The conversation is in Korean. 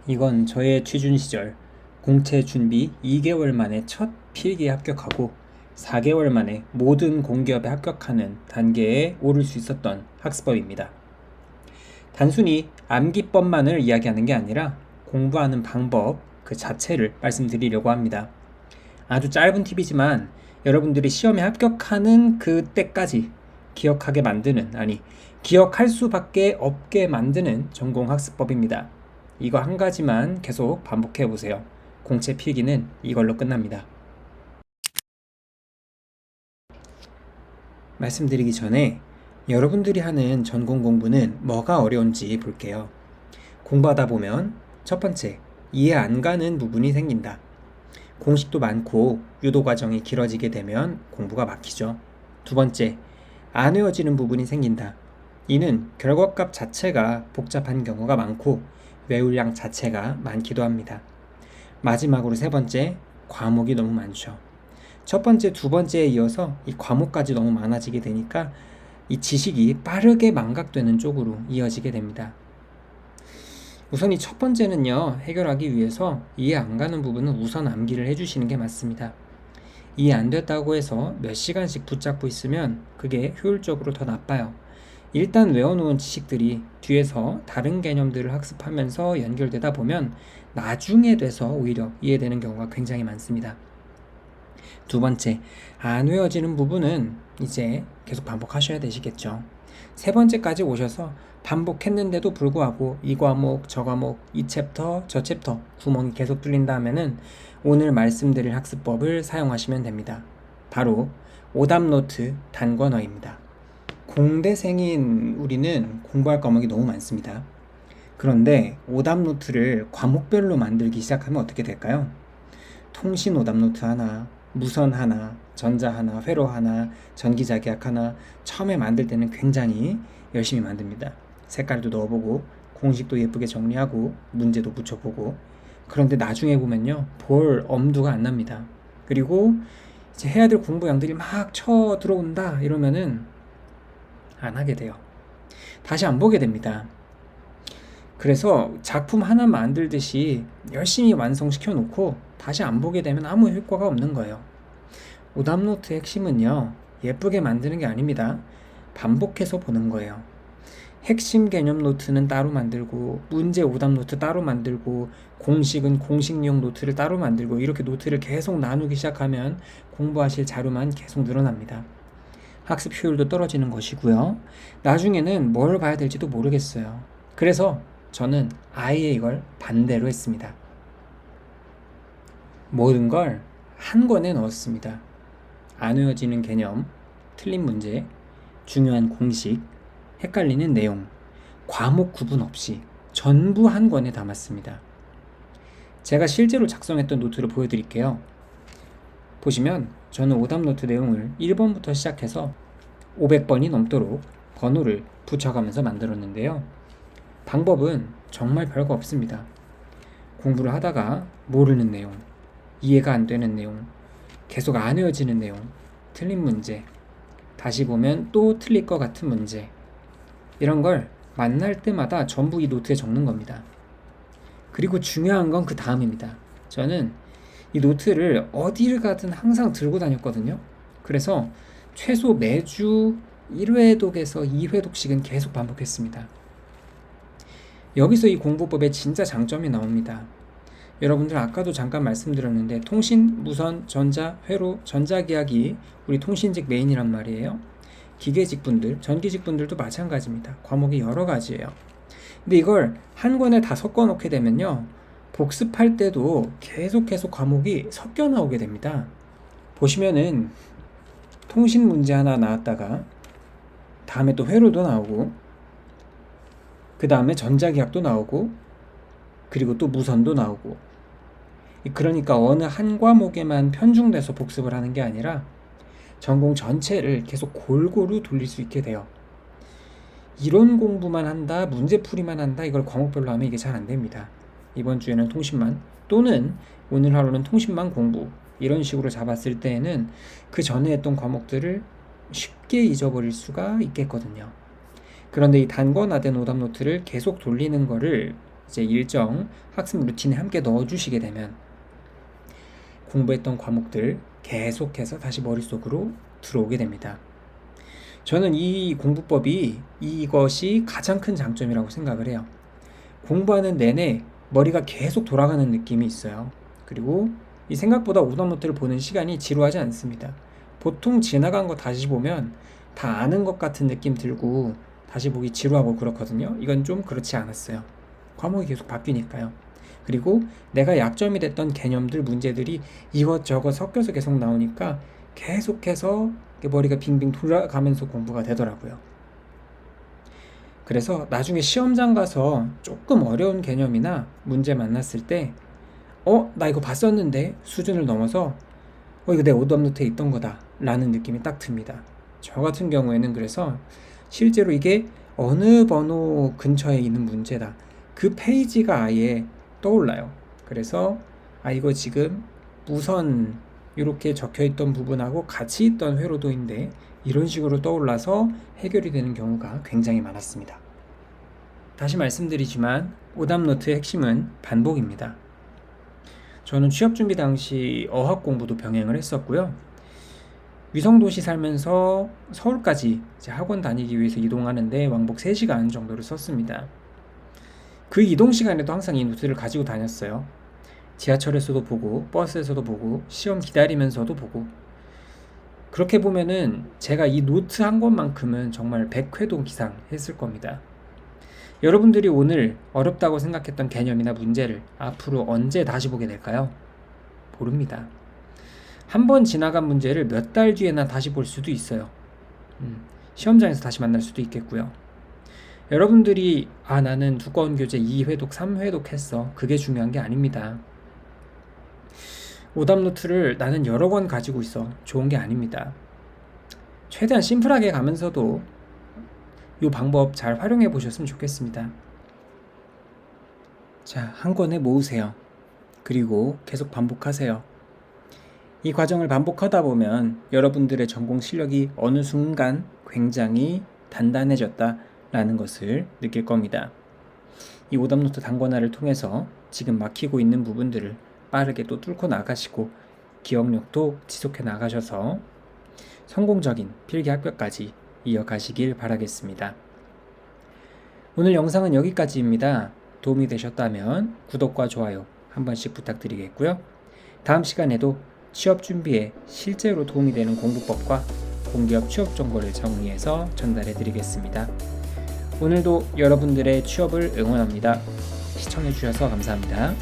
이건 저의 취준 시절 공채 준비 2개월 만에 첫 필기에 합격하고 4개월 만에 모든 공기업에 합격하는 단계에 오를 수 있었던 학습법입니다. 단순히 암기법만을 이야기하는 게 아니라 공부하는 방법 그 자체를 말씀드리려고 합니다. 아주 짧은 팁이지만 여러분들이 시험에 합격하는 그때까지 기억하게 만드는, 아니, 기억할 수밖에 없게 만드는 전공학습법입니다. 이거 한 가지만 계속 반복해 보세요. 공채 필기는 이걸로 끝납니다. 말씀드리기 전에 여러분들이 하는 전공 공부는 뭐가 어려운지 볼게요. 공부하다 보면 첫 번째, 이해 안 가는 부분이 생긴다. 공식도 많고 유도 과정이 길어지게 되면 공부가 막히죠. 두 번째, 안 외워지는 부분이 생긴다. 이는 결과값 자체가 복잡한 경우가 많고 외울 양 자체가 많기도 합니다. 마지막으로 세 번째, 과목이 너무 많죠. 첫 번째, 두 번째에 이어서 이 과목까지 너무 많아지게 되니까 이 지식이 빠르게 망각되는 쪽으로 이어지게 됩니다. 우선 이 첫 번째는요, 해결하기 위해서 이해 안 가는 부분은 우선 암기를 해주시는 게 맞습니다. 이해 안 됐다고 해서 몇 시간씩 붙잡고 있으면 그게 효율적으로 더 나빠요. 일단 외워놓은 지식들이 뒤에서 다른 개념들을 학습하면서 연결되다 보면 나중에 돼서 오히려 이해되는 경우가 굉장히 많습니다. 두 번째, 안 외워지는 부분은 이제 계속 반복하셔야 되시겠죠. 세 번째까지 오셔서 반복했는데도 불구하고 이 과목, 저 과목, 이 챕터, 저 챕터 구멍이 계속 뚫린다 하면은 오늘 말씀드릴 학습법을 사용하시면 됩니다. 바로 오답노트 단권어입니다. 공대생인 우리는 공부할 과목이 너무 많습니다. 그런데 오답노트를 과목별로 만들기 시작하면 어떻게 될까요? 통신 오답노트 하나, 무선 하나, 전자 하나, 회로 하나, 전기자기약 하나, 처음에 만들 때는 굉장히 열심히 만듭니다. 색깔도 넣어보고 공식도 예쁘게 정리하고 문제도 붙여보고, 그런데 나중에 보면요, 볼 엄두가 안 납니다. 그리고 이제 해야 될 공부량들이 막 쳐 들어온다 이러면은 안 하게 돼요. 다시 안 보게 됩니다. 그래서 작품 하나 만들듯이 열심히 완성시켜 놓고 다시 안 보게 되면 아무 효과가 없는 거예요. 오답노트의 핵심은요, 예쁘게 만드는 게 아닙니다. 반복해서 보는 거예요. 핵심 개념 노트는 따로 만들고, 문제 오답 노트 따로 만들고, 공식은 공식용 노트를 따로 만들고, 이렇게 노트를 계속 나누기 시작하면 공부하실 자료만 계속 늘어납니다. 학습 효율도 떨어지는 것이고요. 나중에는 뭘 봐야 될지도 모르겠어요. 그래서 저는 아예 이걸 반대로 했습니다. 모든 걸 한 권에 넣었습니다. 안 외워지는 개념, 틀린 문제, 중요한 공식, 헷갈리는 내용, 과목 구분 없이 전부 한 권에 담았습니다. 제가 실제로 작성했던 노트를 보여드릴게요. 보시면 저는 오답노트 내용을 1번부터 시작해서 500번이 넘도록 번호를 붙여가면서 만들었는데요. 방법은 정말 별거 없습니다. 공부를 하다가 모르는 내용, 이해가 안 되는 내용, 계속 안 외워지는 내용, 틀린 문제, 다시 보면 또 틀릴 것 같은 문제, 이런 걸 만날 때마다 전부 이 노트에 적는 겁니다. 그리고 중요한 건 그 다음입니다. 저는 이 노트를 어디를 가든 항상 들고 다녔거든요. 그래서 최소 매주 1회독에서 2회독씩은 계속 반복했습니다. 여기서 이 공부법의 진짜 장점이 나옵니다. 여러분들 아까도 잠깐 말씀드렸는데 통신, 무선, 전자, 회로, 전자기학이 우리 통신직 메인이란 말이에요. 기계직 분들, 전기직 분들도 마찬가지입니다. 과목이 여러 가지예요. 근데 이걸 한 권에 다 섞어 놓게 되면요, 복습할 때도 계속 과목이 섞여 나오게 됩니다. 보시면은 통신 문제 하나 나왔다가 다음에 또 회로도 나오고, 그 다음에 전자기학도 나오고, 그리고 또 무선도 나오고. 그러니까 어느 한 과목에만 편중돼서 복습을 하는 게 아니라 전공 전체를 계속 골고루 돌릴 수 있게 돼요. 이론 공부만 한다, 문제풀이만 한다, 이걸 과목별로 하면 이게 잘 안 됩니다. 이번 주에는 통신만, 또는 오늘 하루는 통신만 공부, 이런 식으로 잡았을 때에는 그 전에 했던 과목들을 쉽게 잊어버릴 수가 있겠거든요. 그런데 이 단권화된 오답노트를 계속 돌리는 거를 이제 일정 학습 루틴에 함께 넣어주시게 되면 공부했던 과목들 계속해서 다시 머릿속으로 들어오게 됩니다. 저는 이 공부법이 이것이 가장 큰 장점이라고 생각을 해요. 공부하는 내내 머리가 계속 돌아가는 느낌이 있어요. 그리고 이 생각보다 오답노트를 보는 시간이 지루하지 않습니다. 보통 지나간 거 다시 보면 다 아는 것 같은 느낌 들고 다시 보기 지루하고 그렇거든요. 이건 좀 그렇지 않았어요. 과목이 계속 바뀌니까요. 그리고 내가 약점이 됐던 개념들, 문제들이 이것저것 섞여서 계속 나오니까 계속해서 머리가 빙빙 돌아가면서 공부가 되더라고요. 그래서 나중에 시험장 가서 조금 어려운 개념이나 문제 만났을 때 나 이거 봤었는데 수준을 넘어서 이거 내 오답노트에 있던 거다 라는 느낌이 딱 듭니다. 저 같은 경우에는 그래서 실제로 이게 어느 번호 근처에 있는 문제다, 그 페이지가 아예 떠올라요. 그래서 이거 지금 우선 이렇게 적혀있던 부분하고 같이 있던 회로도인데 이런 식으로 떠올라서 해결이 되는 경우가 굉장히 많았습니다. 다시 말씀드리지만 오답노트의 핵심은 반복입니다. 저는 취업준비 당시 어학 공부도 병행을 했었고요. 위성도시 살면서 서울까지 이제 학원 다니기 위해서 이동하는데 왕복 3시간 정도를 썼습니다. 그 이동 시간에도 항상 이 노트를 가지고 다녔어요. 지하철에서도 보고 버스에서도 보고 시험 기다리면서도 보고. 그렇게 보면은 제가 이 노트 한 권만큼은 정말 100회도 이상 했을 겁니다. 여러분들이 오늘 어렵다고 생각했던 개념이나 문제를 앞으로 언제 다시 보게 될까요? 모릅니다. 한 번 지나간 문제를 몇 달 뒤에나 다시 볼 수도 있어요. 시험장에서 다시 만날 수도 있겠고요. 여러분들이 나는 두꺼운 교재 2회독, 3회독 했어. 그게 중요한 게 아닙니다. 오답노트를 나는 여러 권 가지고 있어. 좋은 게 아닙니다. 최대한 심플하게 가면서도 이 방법 잘 활용해 보셨으면 좋겠습니다. 자, 한 권에 모으세요. 그리고 계속 반복하세요. 이 과정을 반복하다 보면 여러분들의 전공 실력이 어느 순간 굉장히 단단해졌다라는 것을 느낄 겁니다. 이 오답노트 단권화를 통해서 지금 막히고 있는 부분들을 빠르게 또 뚫고 나가시고 기억력도 지속해 나가셔서 성공적인 필기 합격까지 이어가시길 바라겠습니다. 오늘 영상은 여기까지입니다. 도움이 되셨다면 구독과 좋아요 한 번씩 부탁드리겠고요. 다음 시간에도 취업 준비에 실제로 도움이 되는 공부법과 공기업 취업 정보를 정리해서 전달해 드리겠습니다. 오늘도 여러분들의 취업을 응원합니다. 시청해 주셔서 감사합니다.